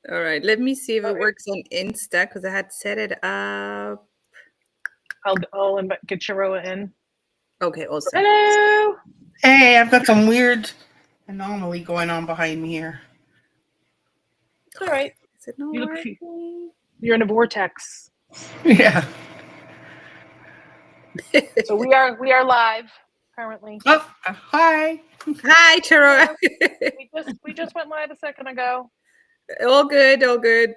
All right, let me see if All it right. works on Insta because I had set it up. I'll get Chiroa in. Okay, awesome. Hello. Hey, I've got some weird anomaly going on behind me here. All right. Is it not You look. working? You're in a vortex. Yeah. So we are live currently. Oh, hi. Hi, Charo. Hello. We just went live a second ago. All good, all good.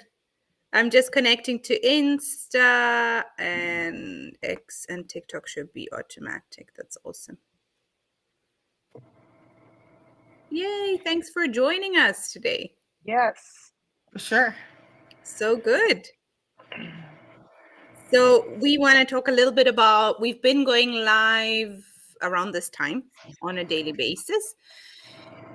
I'm just connecting to Insta and X and TikTok should be automatic. That's awesome. Yay, thanks for joining us today. Yes. For sure. So good. So we want to talk a little bit about, we've been going live around this time on a daily basis.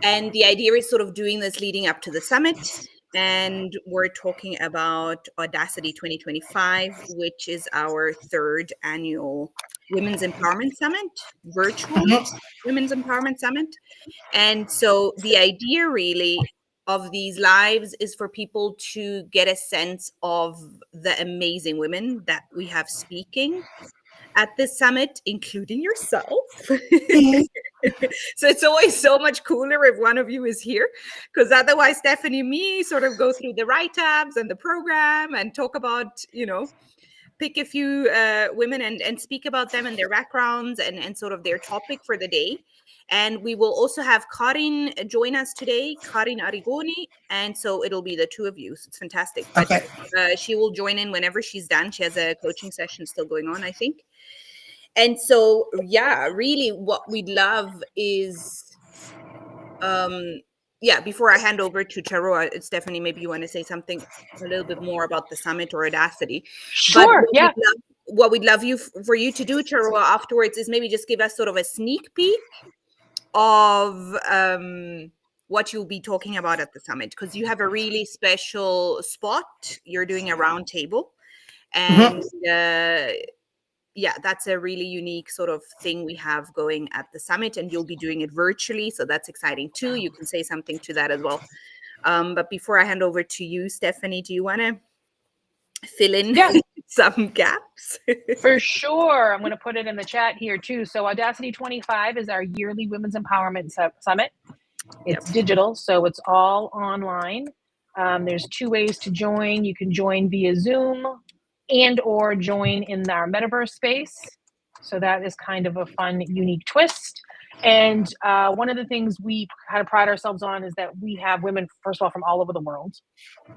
And the idea is sort of doing this leading up to the summit. And we're talking about Audacity 2025, which is our third annual Women's Empowerment Summit, virtual Mhm. Women's Empowerment Summit. And so the idea really of these lives is for people to get a sense of the amazing women that we have speaking at this summit, including yourself. So it's always so much cooler if one of you is here, because otherwise Stephanie and me sort of go through the write-ups and the program and talk about, pick a few women and speak about them and their backgrounds and sort of their topic for the day. And we will also have Karin join us today, Karin Arigoni. And so it'll be the two of you. So it's fantastic. But Okay. she will join in whenever she's done. She has a coaching session still going on, I think. And so, yeah, really what we'd love is, before I hand over to Charoa, Stephanie, maybe you want to say something a little bit more about the summit or Audacity. But Sure. Yeah. what we'd love for you to do, Charoa, afterwards is maybe just give us sort of a sneak peek of what you'll be talking about at the summit, because you have a really special spot. You're doing a round table. And Mhm. yeah, that's a really unique sort of thing we have going at the summit, and you'll be doing it virtually. So that's exciting too. You can say something to that as well. But before I hand over to you, Stephanie, do you want to fill in Yeah. some gaps? For sure. I'm going to put it in the chat here too. So Audacity 25 is our yearly Women's Empowerment Summit. Yep. It's digital, so it's all online. There's two ways to join. You can join via Zoom and or join in our metaverse space. So that is kind of a fun, unique twist. And one of the things we kind of pride ourselves on is that we have women, first of all, from all over the world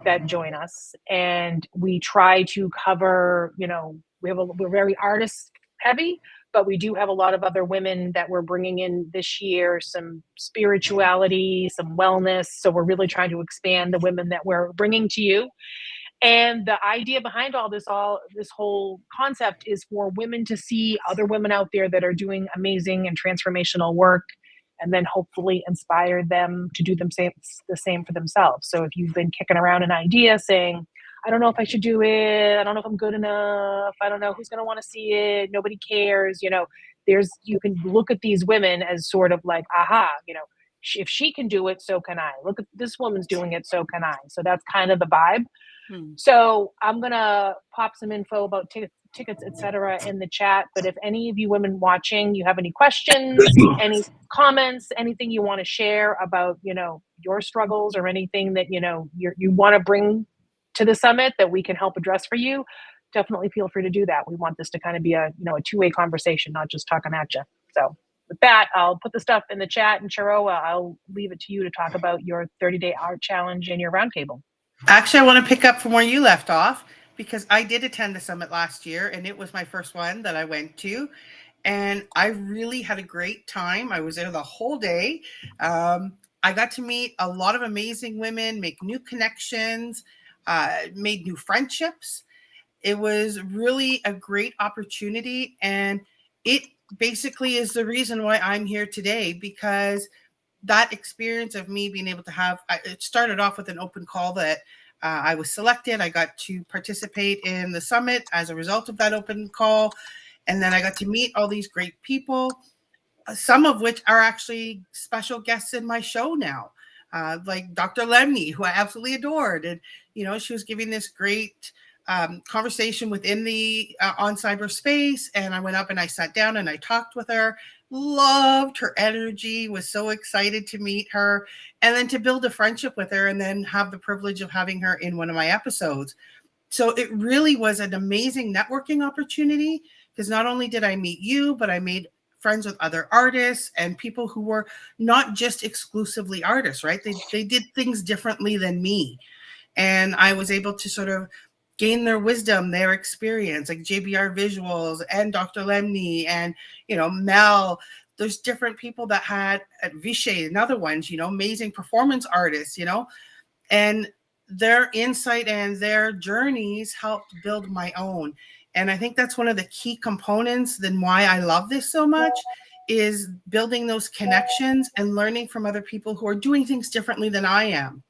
that join us, and we try to cover. We're very artist heavy, but we do have a lot of other women that we're bringing in this year, some spirituality, some wellness. So we're really trying to expand the women that we're bringing to you. And the idea behind this whole concept is for women to see other women out there that are doing amazing and transformational work, and then hopefully inspire them to do the same for themselves. So if you've been kicking around an idea saying, I don't know if I should do it, I don't know if I'm good enough, I don't know who's going to want to see it, nobody cares, you can look at these women as sort of like, aha, if she can do it, so can I. Look at this woman's doing it, so can I. So that's kind of the vibe. Hmm. So I'm gonna pop some info about tickets, etc., in the chat. But if any of you women watching, you have any questions, any comments, anything you want to share about, your struggles or anything that you want to bring to the summit that we can help address for you, definitely feel free to do that. We want this to kind of be a two-way conversation, not just talking at you. So with that, I'll put the stuff in the chat, and Chiroa, I'll leave it to you to talk about your 30-day art challenge and your roundtable. Actually, I want to pick up from where you left off because I did attend the summit last year and it was my first one that I went to. And I really had a great time. I was there the whole day. I got to meet a lot of amazing women, make new connections, made new friendships. It was really a great opportunity. And it basically is the reason why I'm here today, because that experience of me being able to it started off with an open call that I was selected. I got to participate in the summit as a result of that open call. And then I got to meet all these great people, some of which are actually special guests in my show now. like Dr. Lemney, who I absolutely adored. And, she was giving this great conversation within the on cyberspace. And I went up and I sat down and I talked with her. Loved her energy, was so excited to meet her and then to build a friendship with her and then have the privilege of having her in one of my episodes. So it really was an amazing networking opportunity because not only did I meet you, but I made friends with other artists and people who were not just exclusively artists, right? They did things differently than me. And I was able to sort of gain their wisdom, their experience, like JBR Visuals and Dr. Lemney and, Mel. There's different people that had at Vishay and other ones, amazing performance artists, and their insight and their journeys helped build my own. And I think that's one of the key components then why I love this so much is building those connections and learning from other people who are doing things differently than I am.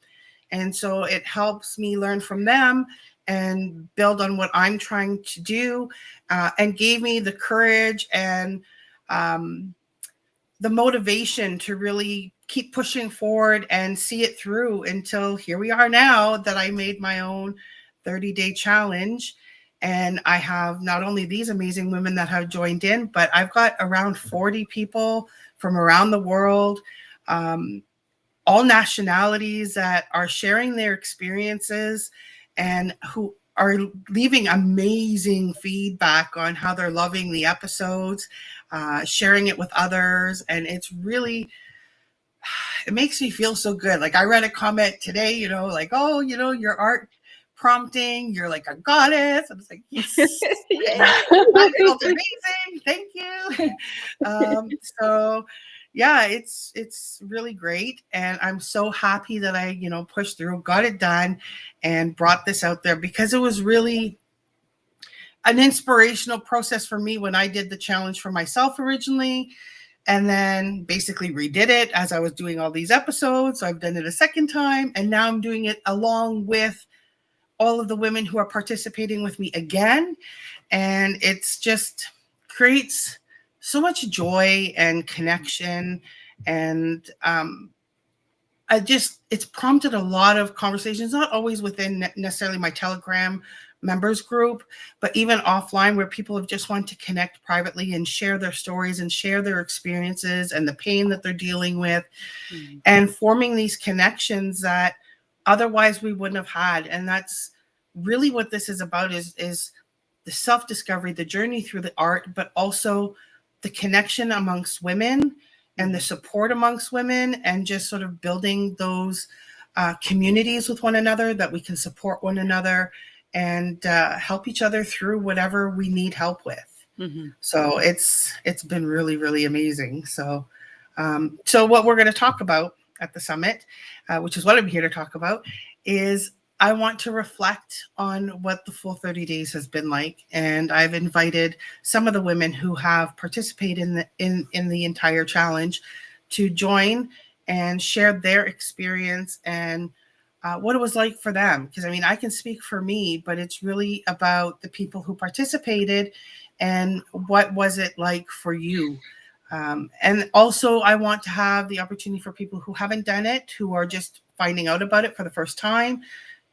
And so it helps me learn from them and build on what I'm trying to do, and gave me the courage and the motivation to really keep pushing forward and see it through until here we are now that I made my own 30-day challenge. And I have not only these amazing women that have joined in, but I've got around 40 people from around the world, all nationalities that are sharing their experiences and who are leaving amazing feedback on how they're loving the episodes, sharing it with others. And it's really, it makes me feel so good. Like I read a comment today, like, oh, your art prompting, you're like a goddess. I was like, yes, that felt amazing. Thank you. So yeah, it's really great. And I'm so happy that I, pushed through, got it done and brought this out there because it was really an inspirational process for me when I did the challenge for myself originally and then basically redid it as I was doing all these episodes. So I've done it a second time and now I'm doing it along with all of the women who are participating with me again. And it's just creates so much joy and connection. And it's prompted a lot of conversations, not always within necessarily my Telegram members group, but even offline where people have just wanted to connect privately and share their stories and share their experiences and the pain that they're dealing with, and forming these connections that otherwise we wouldn't have had. And that's really what this is about is the self-discovery, the journey through the art, but also the connection amongst women and the support amongst women and just sort of building those communities with one another that we can support one another and help each other through whatever we need help with. So it's been really, really amazing. So what we're going to talk about at the summit, which is what I'm here to talk about, is I want to reflect on what the full 30 days has been like. And I've invited some of the women who have participated in the entire challenge to join and share their experience and what it was like for them. Because I can speak for me, but it's really about the people who participated and what was it like for you. And also I want to have the opportunity for people who haven't done it, who are just finding out about it for the first time,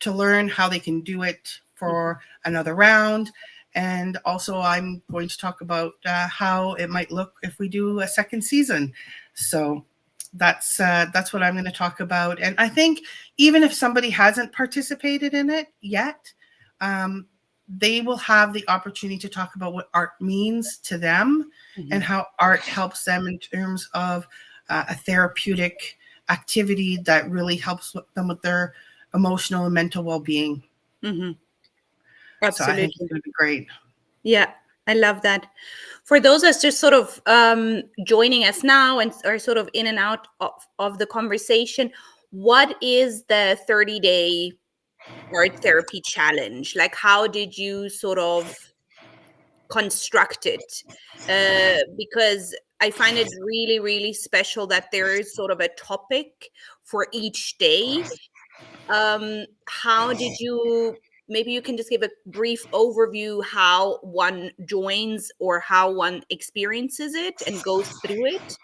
to learn how they can do it for another round. And also I'm going to talk about how it might look if we do a second season. So that's what I'm going to talk about. And I think even if somebody hasn't participated in it yet, they will have the opportunity to talk about what art means to them and how art helps them in terms of a therapeutic activity that really helps them with their emotional and mental well-being. Absolutely. So I think it's going to be great. Yeah, I love that. For those that's just sort of joining us now and are sort of in and out of the conversation, what is the 30-day art therapy challenge? Like, how did you sort of construct it? Because I find it really, really special that there is sort of a topic for each day. How did you, maybe you can just give a brief overview how one joins or how one experiences it and goes through it,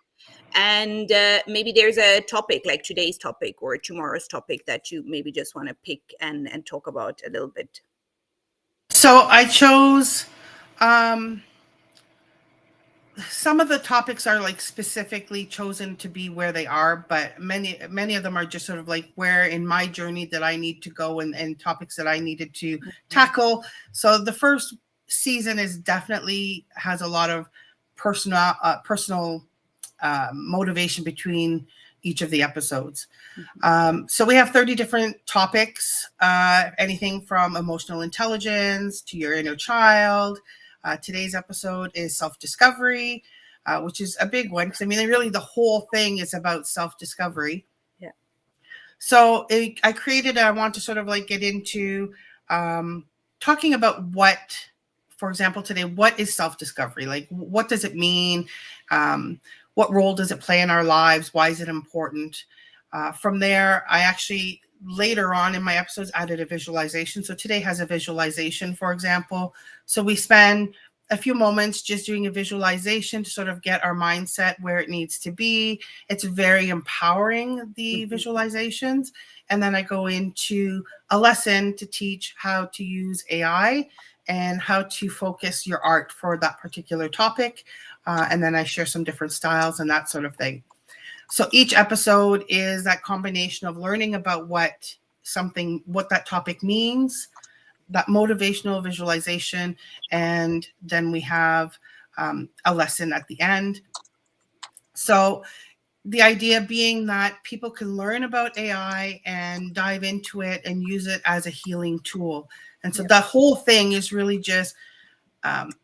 And maybe there's a topic like today's topic or tomorrow's topic that you maybe just want to pick and talk about a little bit. So I chose some of the topics are like specifically chosen to be where they are, but many of them are just sort of like where in my journey that I need to go, and topics that I needed to tackle. So the first season is definitely has a lot of personal motivation between each of the episodes. So we have 30 different topics, anything from emotional intelligence to your inner child. Today's episode is self-discovery, which is a big one because I mean, really, the whole thing is about self-discovery. Yeah. So I created. I want to sort of like get into talking about what, for example, today, what is self-discovery? Like, what does it mean? What role does it play in our lives? Why is it important? From there, I actually later on in my episodes added a visualization. So today has a visualization, for example. So we spend a few moments just doing a visualization to sort of get our mindset where it needs to be. It's very empowering, the visualizations. And then I go into a lesson to teach how to use AI and how to focus your art for that particular topic. And then I share some different styles and that sort of thing. So each episode is that combination of learning about what that topic means, that motivational visualization, and then we have a lesson at the end. So the idea being that people can learn about AI and dive into it and use it as a healing tool. And so the whole thing is really just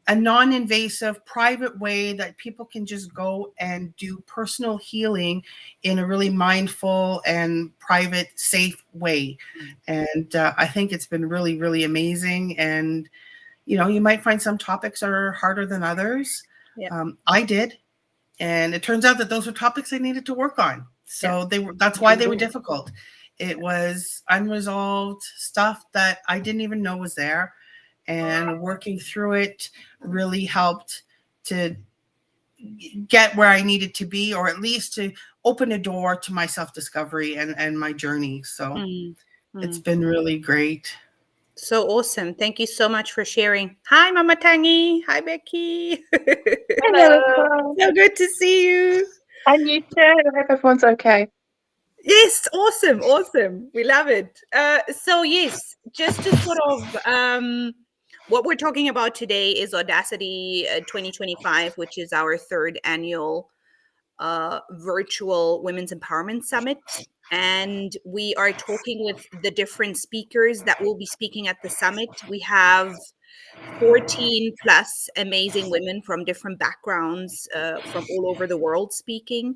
a non-invasive, private way that people can just go and do personal healing in a really mindful and private, safe way. And I think it's been really, really amazing. And, you know, you might find some topics are harder than others. I did. And it turns out that those were topics I needed to work on. So that's why they were difficult. It was unresolved stuff that I didn't even know was there. And working through it really helped to get where I needed to be, or at least to open a door to my self-discovery and my journey. So it's been really great. So awesome. Thank you so much for sharing. Hi, Mama Tangi. Hi, Becky. Hello. So good to see you. And you too. I hope everyone's okay. Yes, awesome, awesome. We love it. So yes, just to sort of what we're talking about today is Audacity 2025, which is our third annual virtual Women's Empowerment Summit. And we are talking with the different speakers that will be speaking at the summit. We have 14 plus amazing women from different backgrounds from all over the world speaking.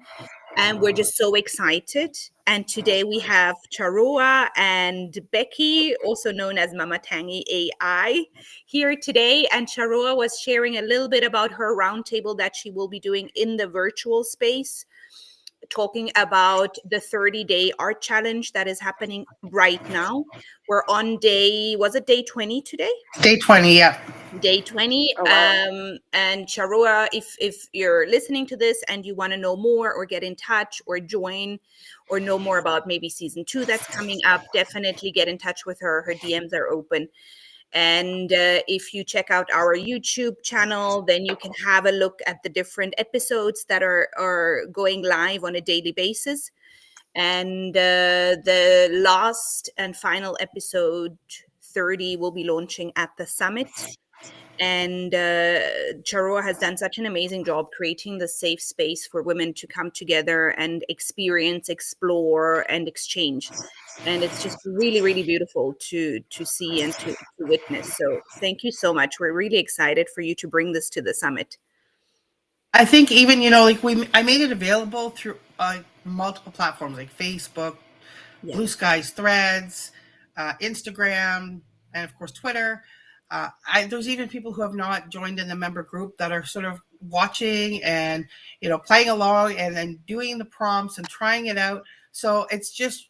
And we're just so excited. And today we have Charua and Becky, also known as Mama Tangi AI, here today. And Charua was sharing a little bit about her roundtable that she will be doing in the virtual space, talking about the 30-day art challenge that is happening right now. We're on day 20 today? Day 20, yeah. Day 20. Oh, wow. And Charua, if you're listening to this and you want to know more or get in touch or join or know more about maybe season 2 that's coming up, definitely get in touch with her. Her DMs are open. And if you check out our YouTube channel, then you can have a look at the different episodes that are going live on a daily basis. And the last and final episode 30 will be launching at the summit. And Charua has done such an amazing job creating the safe space for women to come together and experience, explore, and exchange. And it's just really, really beautiful to see and to witness. So thank you so much. We're really excited for you to bring this to the summit. I think even, you know, like I made it available through multiple platforms like Facebook, Blue Skies, Threads, Instagram, and of course Twitter. There's even people who have not joined in the member group that are sort of watching and, you know, playing along and then doing the prompts and trying it out. So it's just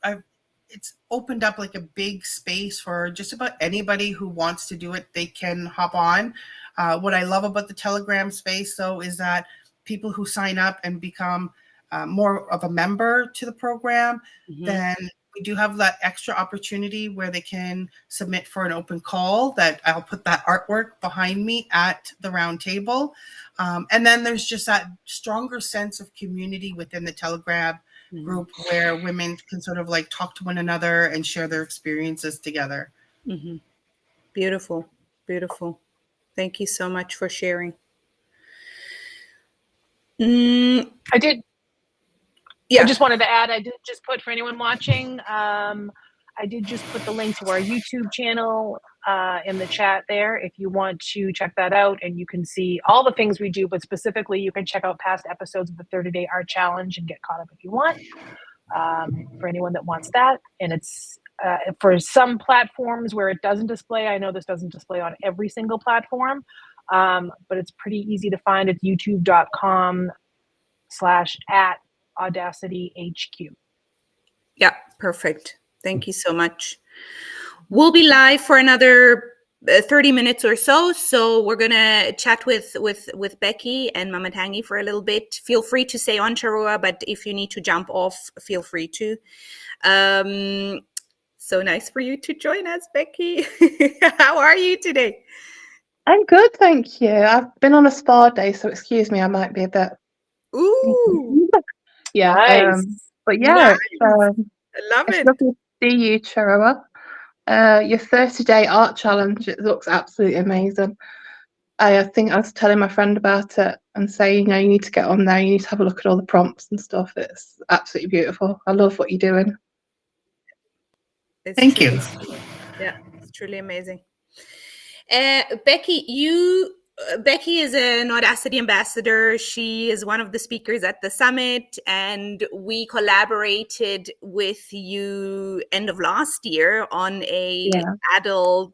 it's opened up like a big space for just about anybody who wants to do it. They can hop on. What I love about the Telegram space, though, is that people who sign up and become more of a member to the program, Mhm. then we do have that extra opportunity where they can submit for an open call that I'll put that artwork behind me at the round table. And then there's just that stronger sense of community within the Telegram group where women can sort of like talk to one another and share their experiences together. Mhm. Beautiful. Beautiful. Thank you so much for sharing. I Yeah. just wanted to add, I did just put, for anyone watching, I did just put the link to our YouTube channel in the chat there if you want to check that out, and you can see all the things we do, but specifically you can check out past episodes of the 30-day art challenge and get caught up if you want, for anyone that wants that. And it's for some platforms where it doesn't display. I know this doesn't display on every single platform, but it's pretty easy to find at youtube.com/@AudacityHQ. Yeah, perfect. Thank you so much. We'll be live for another 30 minutes or so. So we're gonna chat with Becky and Mama Tangi for a little bit. Feel free to stay on, Charua, but if you need to jump off, feel free to. So nice for you to join us, Becky. How are you today? I'm good, thank you. I've been on a spa day, so excuse me, I might be a bit. Ooh, Yeah. Nice. But yeah, nice. I love it's it. lovely to see you, Charua. Your 30-day art challenge, it looks absolutely amazing. I think I was telling my friend about it and saying, you need to get on there, you need to have a look at all the prompts and stuff. It's absolutely beautiful. I love what you're doing. It's Thank truly, you. yeah, it's truly amazing. Becky is an Audacity ambassador. She is one of the speakers at the summit, and we collaborated with you end of last year on a adult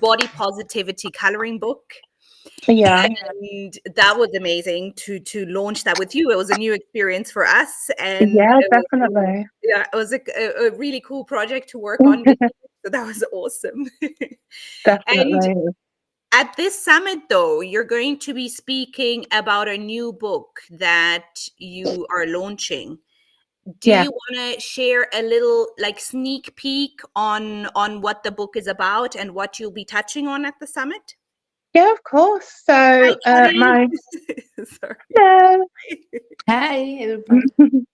body positivity coloring book. Yeah. And that was amazing to launch that with you. It was a new experience for us, and Yeah, definitely. it was a really cool project to work on with you. So that was awesome. And Definitely. at this summit, though, you're going to be speaking about a new book that you are launching. Do Yeah. you want to share a little like sneak peek on what the book is about and what you'll be touching on at the summit? Yeah, of course. So Hi, Karen. my Sorry. Hello. Hi, everybody.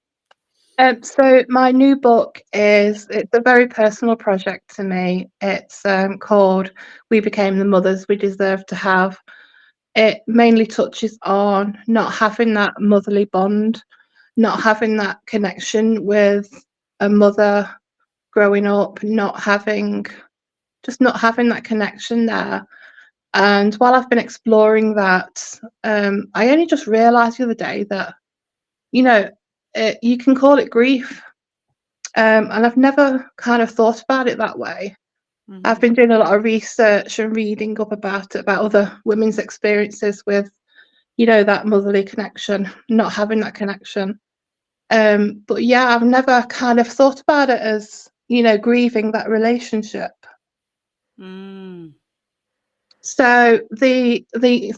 So my new book it's a very personal project to me. It's called We Became the Mothers We Deserve to Have. It mainly touches on not having that motherly bond, not having that connection with a mother growing up, not having that connection there. And while I've been exploring that, I only just realised the other day that, you can call it grief. And I've never kind of thought about it that way. I've been doing a lot of research and reading up about it, about other women's experiences with, that motherly connection, not having that connection. But yeah, I've never kind of thought about it as, grieving that relationship. Mm. So the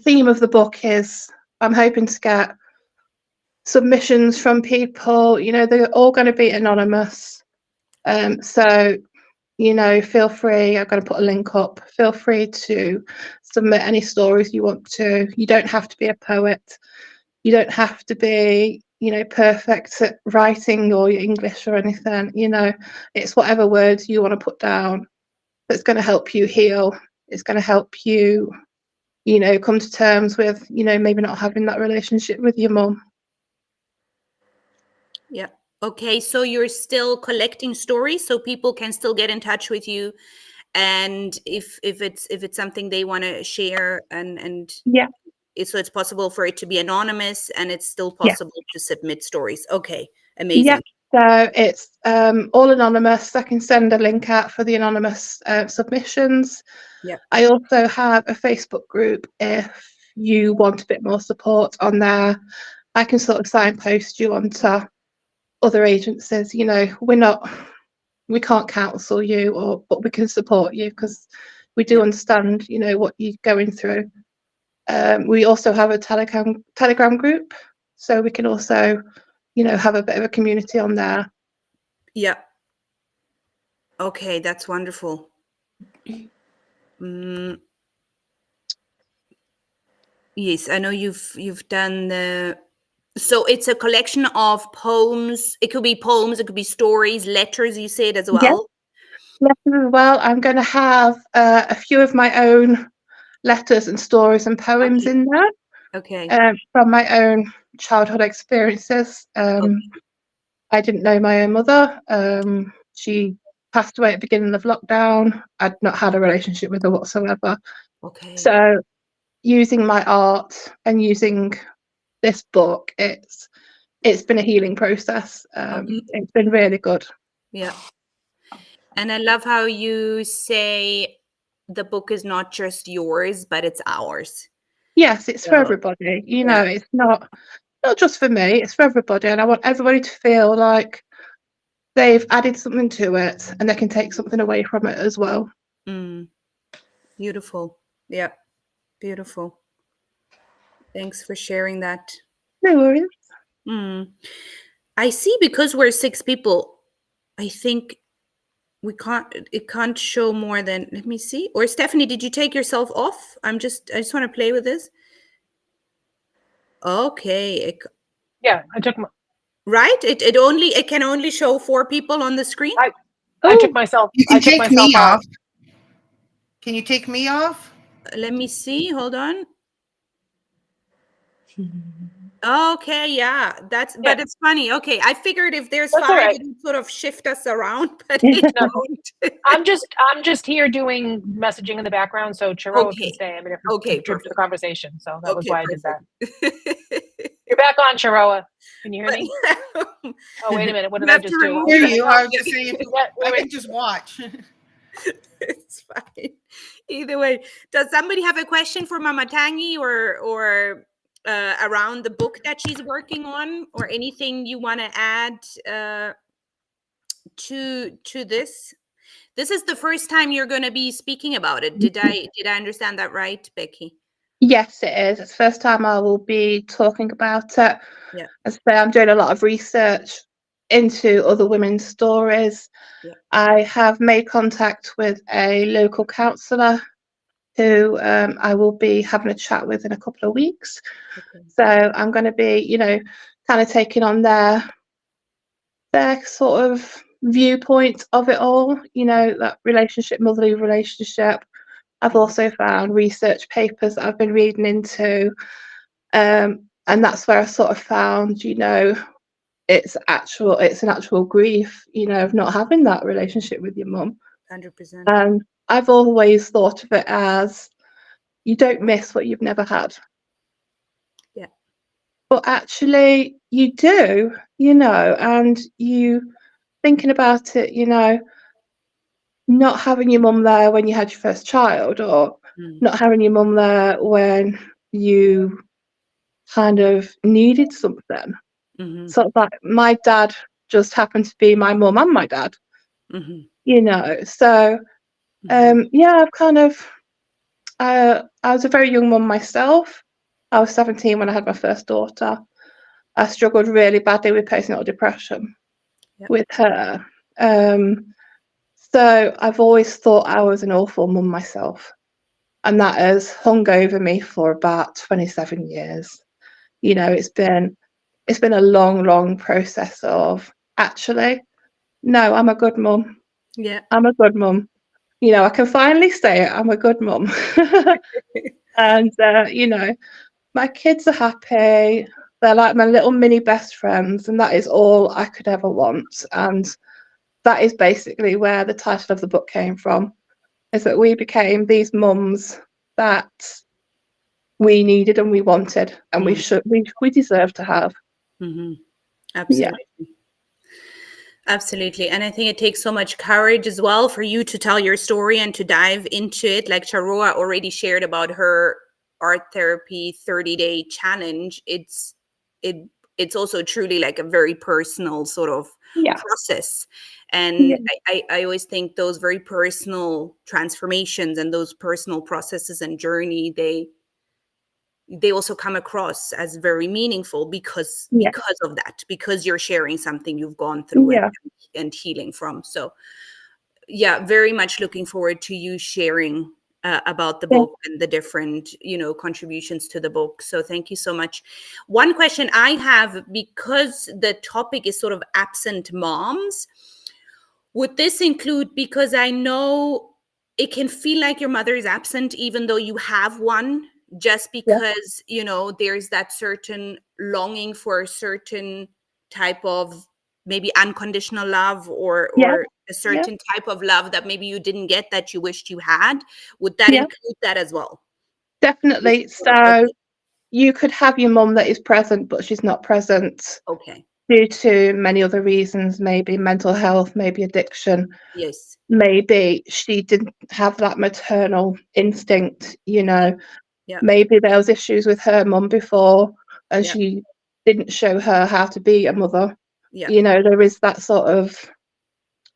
theme of the book is I'm hoping to get submissions from people, they're all going to be anonymous. So, feel free, I'm going to put a link up, feel free to submit any stories you want to. You don't have to be a poet. You don't have to be, perfect at writing or your English or anything, it's whatever words you want to put down that's going to help you heal. It's going to help you, come to terms with, maybe not having that relationship with your mum. Yeah. Okay. So you're still collecting stories, so people can still get in touch with you, and if it's something they want to share, and Yeah. so it's possible for it to be anonymous, and it's still Yeah. possible to submit stories. Okay. Yeah. Amazing. So it's all anonymous. I can send a link out for the anonymous submissions. Yeah. I also have a Facebook group if you want a bit more support on there. I can sort of signpost you onto other agencies. We can't counsel you, but we can support you because we do understand, what you're going through. We also have a Telegram group, so we can also have a bit of a community on there. Yeah. Okay, that's wonderful. Yes, I know you've done the. So it's a collection of poems. It could be poems, it could be stories, letters. You said as well. Letters as well. I'm going to have a few of my own letters and stories and poems in there. Okay. From my own childhood experiences. I didn't know my own mother. She passed away at the beginning of lockdown. I'd not had a relationship with her whatsoever. Okay. So using my art and using this book, it's been a healing process. It's been really good. Yeah. And I love how you say the book is not just yours, but it's ours. Yes, it's for everybody. It's not just for me, it's for everybody. And I want everybody to feel like they've added something to it and they can take something away from it as well. Beautiful. Yeah. Beautiful. Thanks for sharing that. No worries. I see, because we're 6 people, I think it can't show more than, let me see. Or Stephanie, did you take yourself off? I just want to play with this. Okay. Yeah, I took my. Right? It can only show 4 people on the screen. I took myself. You can I took take myself me off. off. Can you take me off? Let me see. Hold on. Okay, yeah, but it's funny. Okay, I figured if there's That's 5, all right. it would sort of shift us around, but it won't. I'm just here doing messaging in the background, so Chiroa can stay. I mean, if contribute to the conversation, so that was why I did that. You're back on, Chiroa. Can you hear me? Oh, wait a minute. What did I just do? Hear you. I was just saying, I can just watch. It's fine. Either way, does somebody have a question for Mama Tangi or around the book that she's working on, or anything you want to add to this? This is the first time you're going to be speaking about it. Did I understand that right, Becky? Yes, it is. It's the first time I will be talking about it. Yeah. As I say, I'm doing a lot of research into other women's stories. Yeah. I have made contact with a local counsellor who I will be having a chat with in a couple of weeks. Okay. So I'm going to be, kind of taking on their sort of viewpoint of it all, that motherly relationship. I've also found research papers that I've been reading into, and that's where I sort of found, it's an actual grief, of not having that relationship with your mum. 100%. And I've always thought of it as you don't miss what you've never had. Yeah. But actually you do, and you thinking about it, not having your mum there when you had your first child, or not having your mum there when you kind of needed something. So like my dad just happened to be my mum and my dad. So I've kind of I was a very young mum myself. I was 17 when I had my first daughter. I struggled really badly with postnatal depression with her. So I've always thought I was an awful mum myself. And that has hung over me for about 27 years. It's been a long, long process of actually, no, I'm a good mum. Yeah. I'm a good mum. I can finally say it, I'm a good mum. And, my kids are happy. They're like my little mini best friends, and that is all I could ever want. And that is basically where the title of the book came from, is that we became these mums that we needed and we wanted, and we deserve to have. Absolutely. Yeah. Absolutely. And I think it takes so much courage as well for you to tell your story and to dive into it. Like Charoa already shared about her art therapy 30-day challenge. It's also truly like a very personal sort of process. And I always think those very personal transformations and those personal processes and journey, they also come across as very meaningful because of that, because you're sharing something you've gone through and healing from. So yeah, very much looking forward to you sharing about the book and the different, contributions to the book. So thank you so much. One question I have, because the topic is sort of absent moms, would this include, because I know it can feel like your mother is absent even though you have one, just because, there's that certain longing for a certain type of maybe unconditional love or a certain type of love that maybe you didn't get that you wished you had. Would that include that as well? Definitely. So you could have your mum that is present, but she's not present Okay. due to many other reasons, maybe mental health, maybe addiction. Yes. Maybe she didn't have that maternal instinct, Yeah. Maybe there was issues with her mum before and Yeah. she didn't show her how to be a mother. Yeah. There is that sort of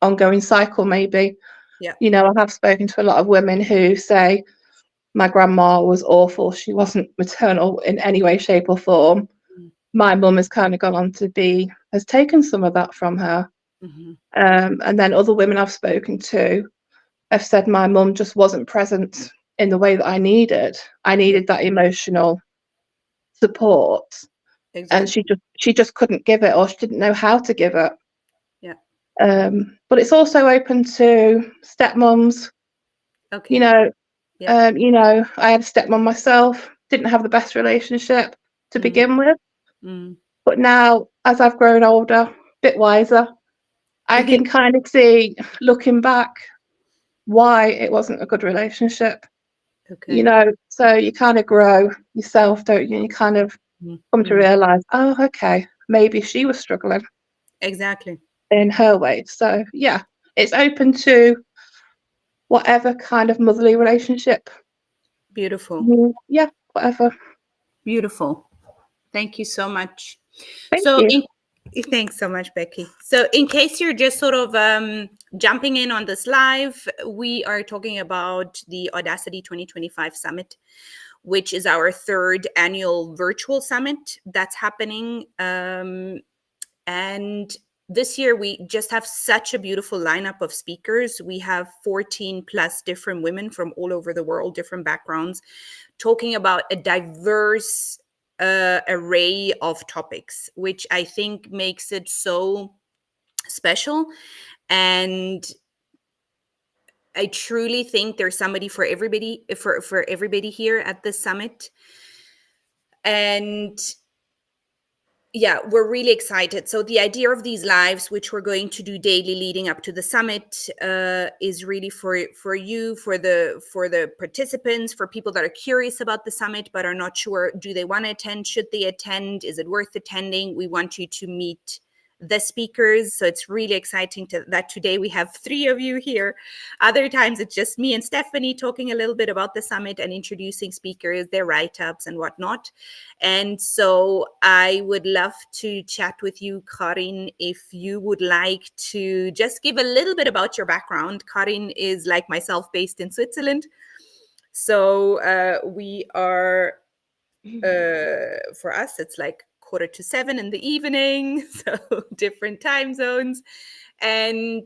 ongoing cycle, maybe. Yeah. I have spoken to a lot of women who say, my grandma was awful. She wasn't maternal in any way, shape, or form. Mm. My mum has kind of gone on to has taken some of that from her. Mm-hmm. And then other women I've spoken to have said my mum just wasn't present in the way that I needed. I needed that emotional support, and Exactly. she just couldn't give it, or she didn't know how to give it. Yeah. But it's also open to stepmoms. Okay. I had a stepmom myself. Didn't have the best relationship to begin with, but now as I've grown older, a bit wiser, I can kind of see, looking back, why it wasn't a good relationship. Okay. So you kind of grow yourself, don't you? You kind of come to realize, oh, okay, maybe she was struggling Exactly. in her way. So yeah, it's open to whatever kind of motherly relationship. Beautiful. Yeah, whatever. Beautiful. Thank you so much. Thank you. Thanks so much, Becky. So in case you're just sort of jumping in on this live, we are talking about the Audacity 2025 Summit, which is our third annual virtual summit that's happening. And this year, we just have such a beautiful lineup of speakers. We have 14 plus different women from all over the world, different backgrounds, talking about a diverse array of topics, which I think makes it so special. And I truly think there's somebody for everybody, for everybody here at the summit. And yeah, we're really excited. So the idea of these lives, which we're going to do daily leading up to the summit, is really for you, for the participants, for people that are curious about the summit but are not sure, do they want to attend, should they attend, is it worth attending? We want you to meet the speakers. So it's really exciting that today we have 3 of you here. Other times it's just me and Stephanie talking a little bit about the summit and introducing speakers, their write-ups and whatnot. And so I would love to chat with you, Karin, if you would like to just give a little bit about your background. Karin is, like myself, based in Switzerland. So we are, for us, it's like 6:45 in the evening, so different time zones. And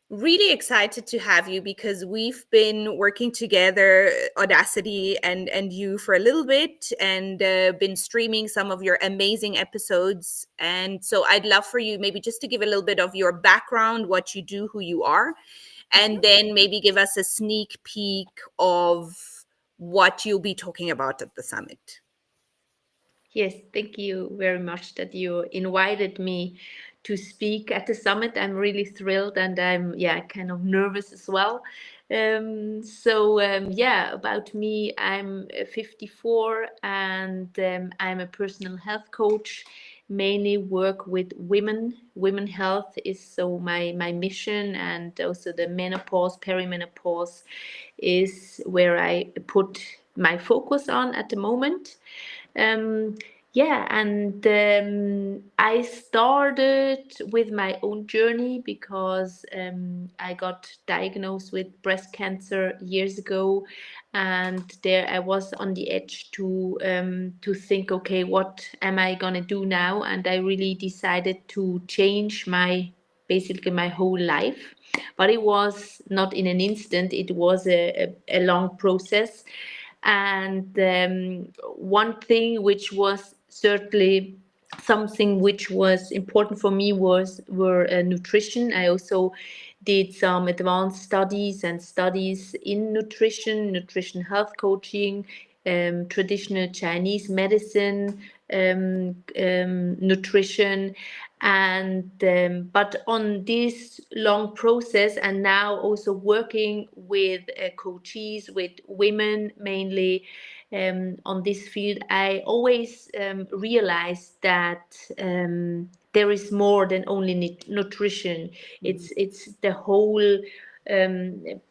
really excited to have you because we've been working together, Audacity and you, for a little bit, and been streaming some of your amazing episodes. And so I'd love for you maybe just to give a little bit of your background, what you do, who you are, and then maybe give us a sneak peek of what you'll be talking about at the summit. Yes, thank you very much that you invited me to speak at the summit. I'm really thrilled, and I'm kind of nervous as well. About me, I'm 54, and I'm a personal health coach. Mainly work with women. Women health is so my mission, and also the menopause, perimenopause is where I put my focus on at the moment. yeah, and I started with my own journey because I got diagnosed with breast cancer years ago, and there I was on the edge to think, okay, what am I gonna do now? And I really decided to change my basically my whole life, but it was not in an instant. It was a long process, and one thing which was certainly something which was important for me were nutrition. I also did some advanced studies and studies in nutrition health coaching, traditional Chinese medicine, nutrition, and but on this long process, and now also working with coaches, with women mainly, on this field, I always realized that there is more than only nutrition. It's the whole,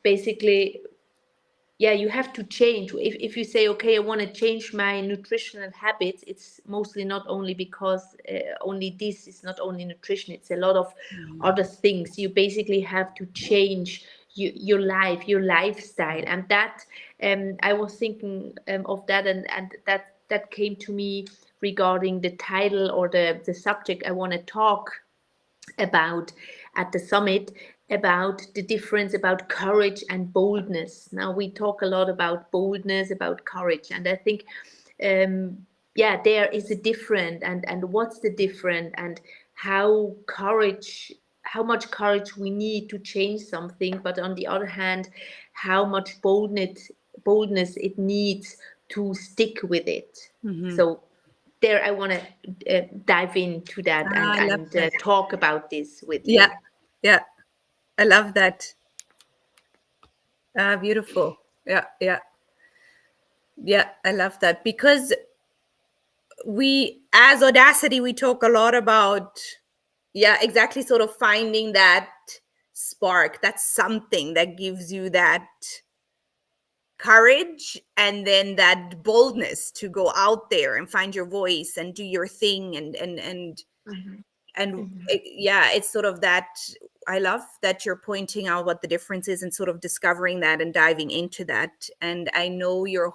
basically, yeah, you have to change. If you say, okay, I want to change my nutritional habits, it's mostly not only because only this is not only nutrition, it's a lot of other things. You basically have to change your life, your lifestyle. And that, I was thinking of that, and that came to me regarding the title or the subject I want to talk about at the summit, about the difference about courage and boldness. Now we talk a lot about boldness, about courage, and I think yeah, there is a difference, and what's the difference, and how courage, how much courage we need to change something, but on the other hand, how much boldness it needs to stick with it. So there I want to dive into that I love and that. talk about this with Yeah, you. yeah, I love that. Beautiful. Yeah, yeah, yeah, I love that because we, as Audacity, we talk a lot about, yeah, exactly, sort of finding that spark, that something that gives you that courage and then that boldness to go out there and find your voice and do your thing and yeah, it's sort of that. I love that you're pointing out what the difference is and sort of discovering that and diving into that. And I know your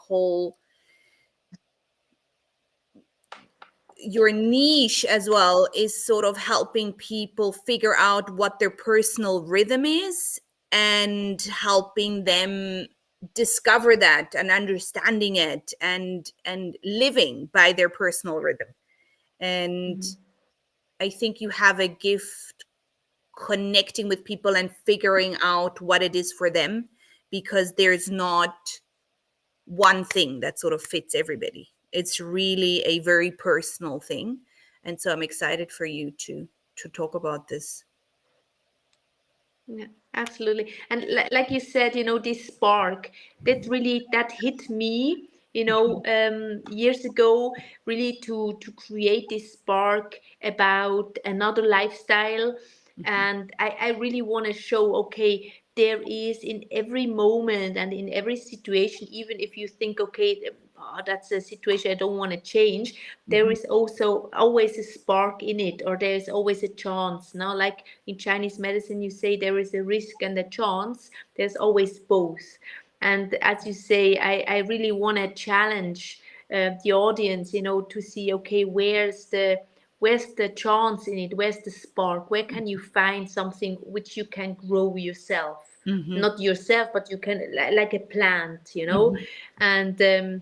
niche as well is sort of helping people figure out what their personal rhythm is and helping them discover that and understanding it and living by their personal rhythm. And I think you have a gift connecting with people and figuring out what it is for them, because there's not one thing that sort of fits everybody. It's really a very personal thing. And so I'm excited for you to talk about this. Yeah, absolutely. And like you said, this spark that really that hit me, years ago, really to create this spark about another lifestyle. And I really want to show, okay, there is in every moment and in every situation, even if you think, okay, that's a situation I don't want to change, there is also always a spark in it, or there is always a chance. Now, like in Chinese medicine, you say there is a risk and a chance. There's always both. And as you say, I really want to challenge the audience, to see, okay, where's the chance in it? Where's the spark? Where can you find something which you can grow yourself? Not yourself, but you can, like a plant, and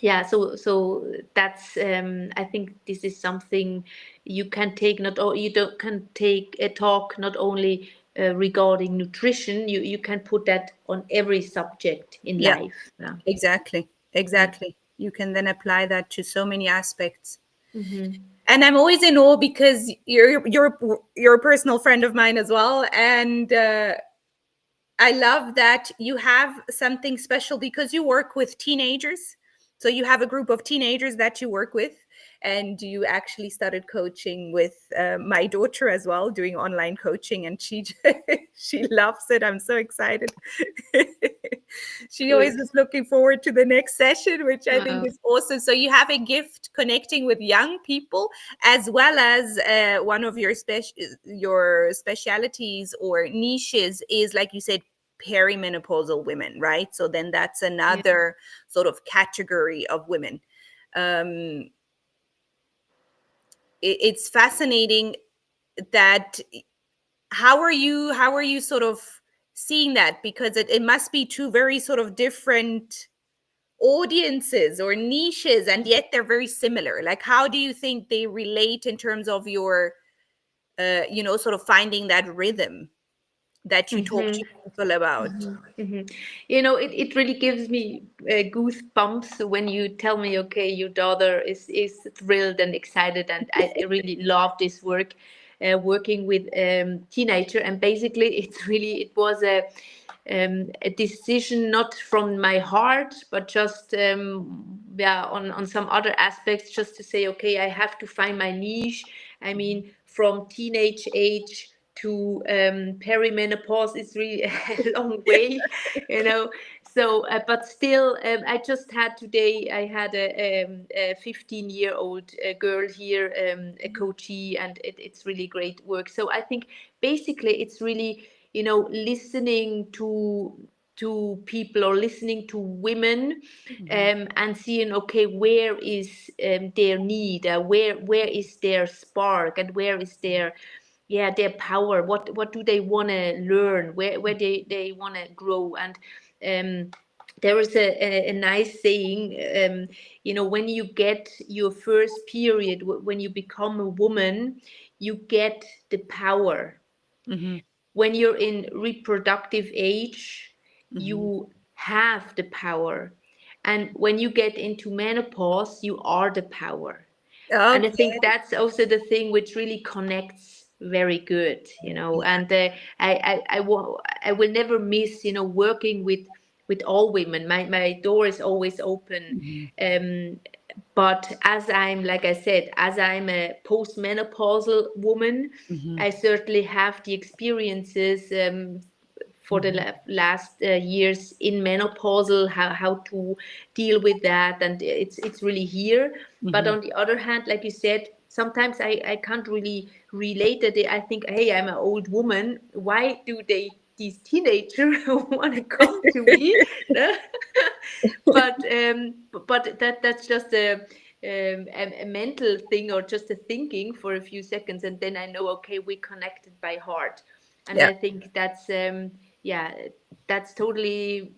yeah, so that's I think this is something you can take, not or you don't can take a talk not only regarding nutrition. You can put that on every subject in Yeah, life. Yeah. exactly. You can then apply that to so many aspects. Mm-hmm. And I'm always in awe because you're a personal friend of mine as well. And I love that you have something special because you work with teenagers. So you have a group of teenagers that you work with, and you actually started coaching with my daughter as well, doing online coaching, and she she loves it. I'm so excited. She Good. always is looking forward to the next session, which I think Uh, is awesome. So you have a gift connecting with young people, as well as one of your specialities or niches is, like you said, perimenopausal women, right? So then that's yeah. another sort of category of women. Um, it's fascinating that how are you sort of seeing that, because it must be two very sort of different audiences or niches, and yet they're very similar. Like, how do you think they relate in terms of your sort of finding that rhythm that you talk to Mhm. people about? Mhm. It really gives me goosebumps when you tell me, okay, your daughter is thrilled and excited, and I really love this work, working with teenager. And basically, it was a decision not from my heart, but just yeah, on some other aspects, just to say, okay, I have to find my niche. I mean, from teenage age to perimenopause is really a long way, you know. So, but still, I just had today, I had a 15-year-old girl here, a coachee, and it's really great work. So I think basically it's really, listening to people, or listening to women, Mhm. and seeing, okay, where is their need, where is their spark, and where is their, yeah, their power, what do they want to learn, where they want to grow. And um there is a nice saying, when you get your first period, when you become a woman, you get the power. Mhm. When you're in reproductive age, Mhm. you have the power. And when you get into menopause, you are the power. And I Okay. think that's also the thing which really connects very good, and I will never miss, working with all women. My door is always open. Mhm. um but as I'm, like I said, as I'm a postmenopausal woman, Mhm. I certainly have the experiences, for the Mhm. last years in menopausal, how to deal with that, and it's really here. But Mhm. on the other hand, like you said, sometimes I can't really relate it. I think, hey, I'm an old woman. Why do these teenagers want to come to me? No? But that's just a mental thing, or just a thinking for a few seconds, and then I know, okay, we connected by heart. And Yeah. I think that's yeah, that's totally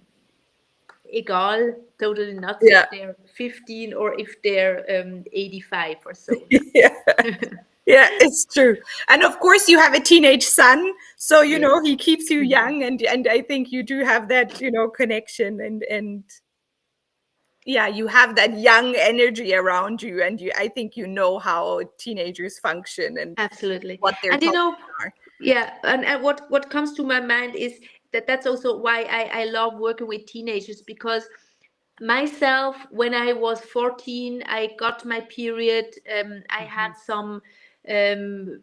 egal, totally nuts Yeah. if they're 15 or if they're 85 or so. No. Yeah. Yeah, it's true. And of course, you have a teenage son, so Yes. he keeps you young, and I think you do have that connection, and yeah, you have that young energy around you, and I think how teenagers function and Absolutely. what their And topics are. yeah, and what comes to my mind is that's also why I love working with teenagers, because myself, when I was 14, I got my period. I had Mhm. some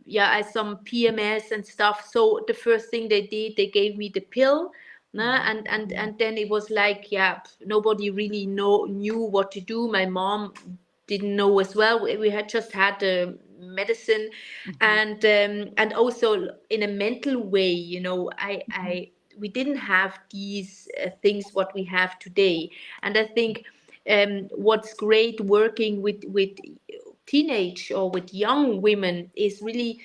yeah, some PMS and stuff. So the first thing they did, they gave me the pill. Nah, Mhm. and then it was like, yeah, nobody really knew what to do. My mom didn't know as well. We had just had the medicine, Mhm. and also in a mental way, Mhm. I we didn't have these things what we have today. And I think what's great working with teenage or with young women is really,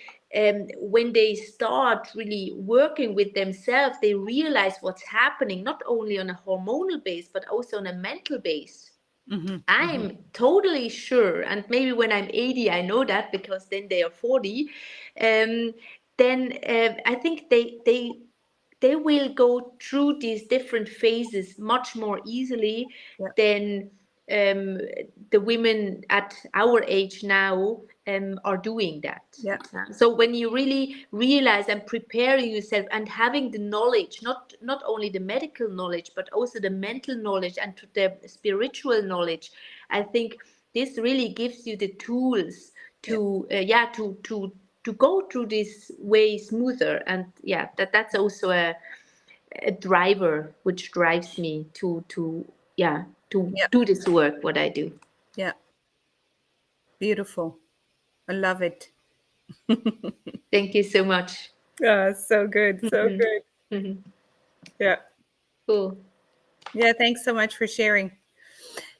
when they start really working with themselves, they realize what's happening, not only on a hormonal base but also on a mental base. Mhm. Mhm. I'm totally sure, and maybe when I'm 80, I know that, because then they are 40. Then I think they will go through these different phases much more easily Yeah. than um, the women at our age now are doing that. Yeah. So when you really realize and preparing yourself and having the knowledge, not only the medical knowledge but also the mental knowledge and the spiritual knowledge, I think this really gives you the tools Yeah. to yeah, to go through this way smoother. And yeah, that's also a driver which drives me to Yeah. do this work what I do. Yeah. Beautiful. I love it. Thank you so much. So good. So Mhm. good. Mhm. Yeah. Cool. Yeah. Thanks so much for sharing.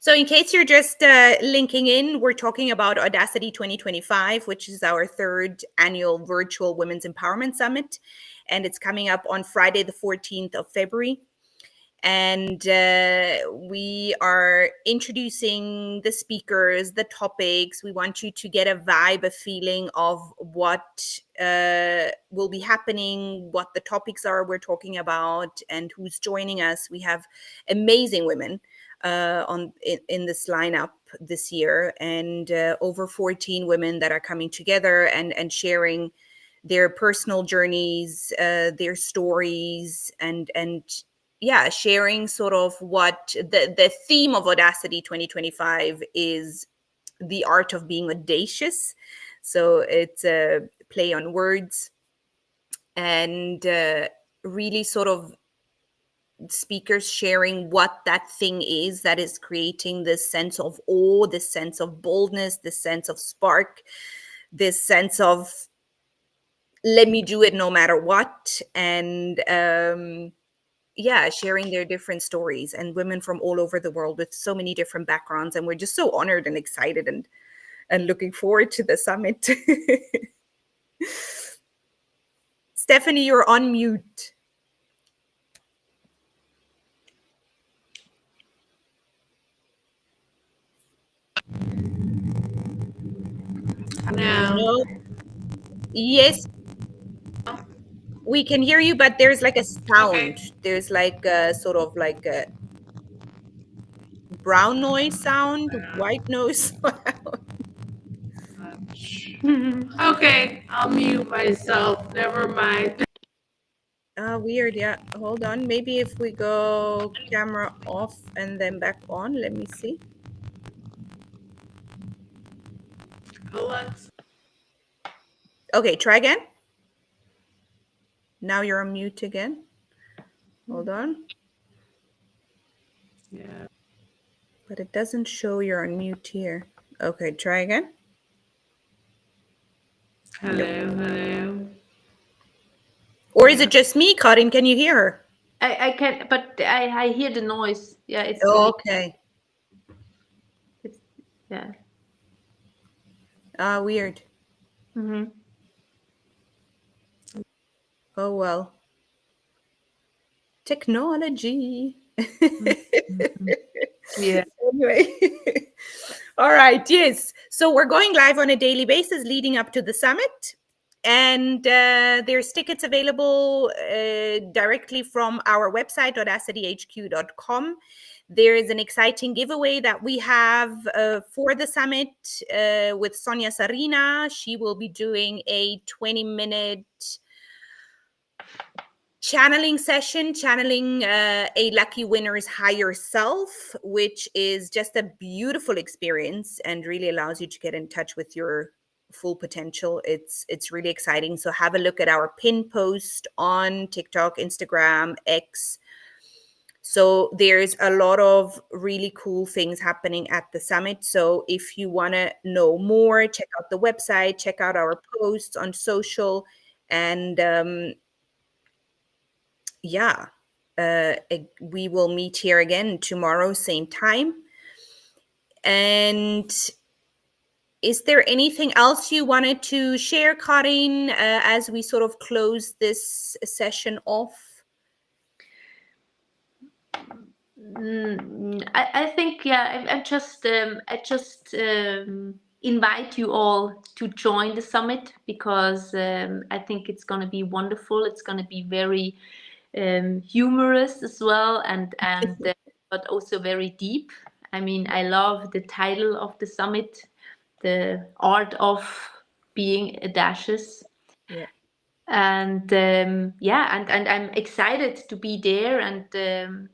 So, in case you're just linking in, we're talking about Audacity 2025, which is our third annual virtual Women's Empowerment Summit. And it's coming up on Friday, the 14th of February. And we are introducing the speakers, the topics. We want you to get a vibe, a feeling of what will be happening, what the topics are we're talking about, and who's joining us. We have amazing women in this lineup this year, and over 14 women that are coming together and sharing their personal journeys, their stories, and yeah, sharing sort of what the theme of Audacity 2025 is: the art of being audacious. So it's a play on words, and really sort of speakers sharing what that thing is that is creating this sense of awe, this sense of boldness, this sense of spark, this sense of let me do it no matter what. And yeah, sharing their different stories, and women from all over the world with so many different backgrounds. And we're just so honored and excited and looking forward to the summit. Stephanie, you're on mute. No. Yes, we can hear you, but there's like a sound. There's like a sort of like a brown noise sound, white noise sound. Okay, I'll mute myself. Never mind. Weird. Yeah. Hold on. Maybe if we go camera off and then back on, let me see. Alexa. Okay, try again. Now you're on mute again. Hold on. Yeah. But it doesn't show you're on mute here. Okay, try again. Hello, hello. Or is it just me, Karin? Can you hear her? I can, but I hear the noise. Yeah, it's Okay. it's yeah. Weird. Mm-hmm. Oh well. Technology. Yeah. Anyway. All right. Yes. So we're going live on a daily basis leading up to the summit. And there's tickets available directly from our website, audacityhq.com. There is an exciting giveaway that we have for the summit with Sonia Sarina. She will be doing a 20-minute channeling session, channeling a lucky winner's higher self, which is just a beautiful experience and really allows you to get in touch with your full potential. It's really exciting. So have a look at our pin post on TikTok, Instagram, X. So there's a lot of really cool things happening at the summit. So if you want to know more, check out the website, check out our posts on social, and yeah, we will meet here again tomorrow, same time. And is there anything else you wanted to share, Karin, as we sort of close this session off? I think yeah. I just invite you all to join the summit because I think it's going to be wonderful. It's going to be very humorous as well, and but also very deep. I mean, I love the title of the summit, the art of being audacious. Yeah. And yeah, and I'm excited to be there, and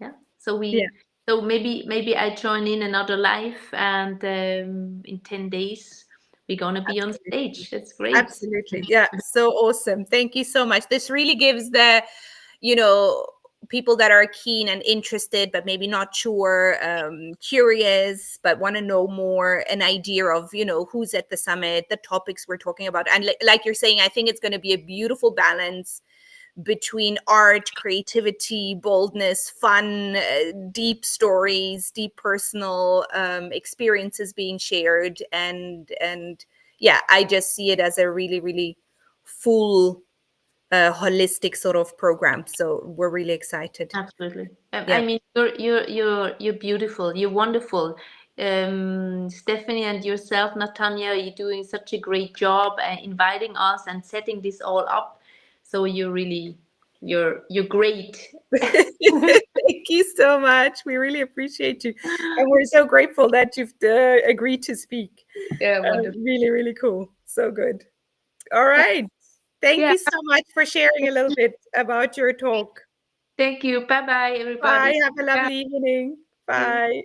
yeah. So Yeah. so maybe I join in another live, and in 10 days we're gonna be on stage. That's great. Absolutely. Yeah. So awesome. Thank you so much. This really gives the people that are keen and interested, but maybe not sure, curious, but want to know more, an idea of, who's at the summit, the topics we're talking about. And like you're saying, I think it's going to be a beautiful balance between art, creativity, boldness, fun, deep stories, deep personal experiences being shared. And yeah, I just see it as a really, really full, holistic sort of program. So we're really excited. Absolutely. I Yeah. mean, you're beautiful. You're wonderful. Stephanie and yourself, Natanya, you're doing such a great job inviting us and setting this all up. So you're great. Thank you so much. We really appreciate you. And we're so grateful that you've agreed to speak. Yeah, wonderful. Really, really cool. So good. All right. Thank Yeah. you so much for sharing a little bit about your talk. Thank you. Bye bye, everybody. Bye. Have a lovely evening. Bye.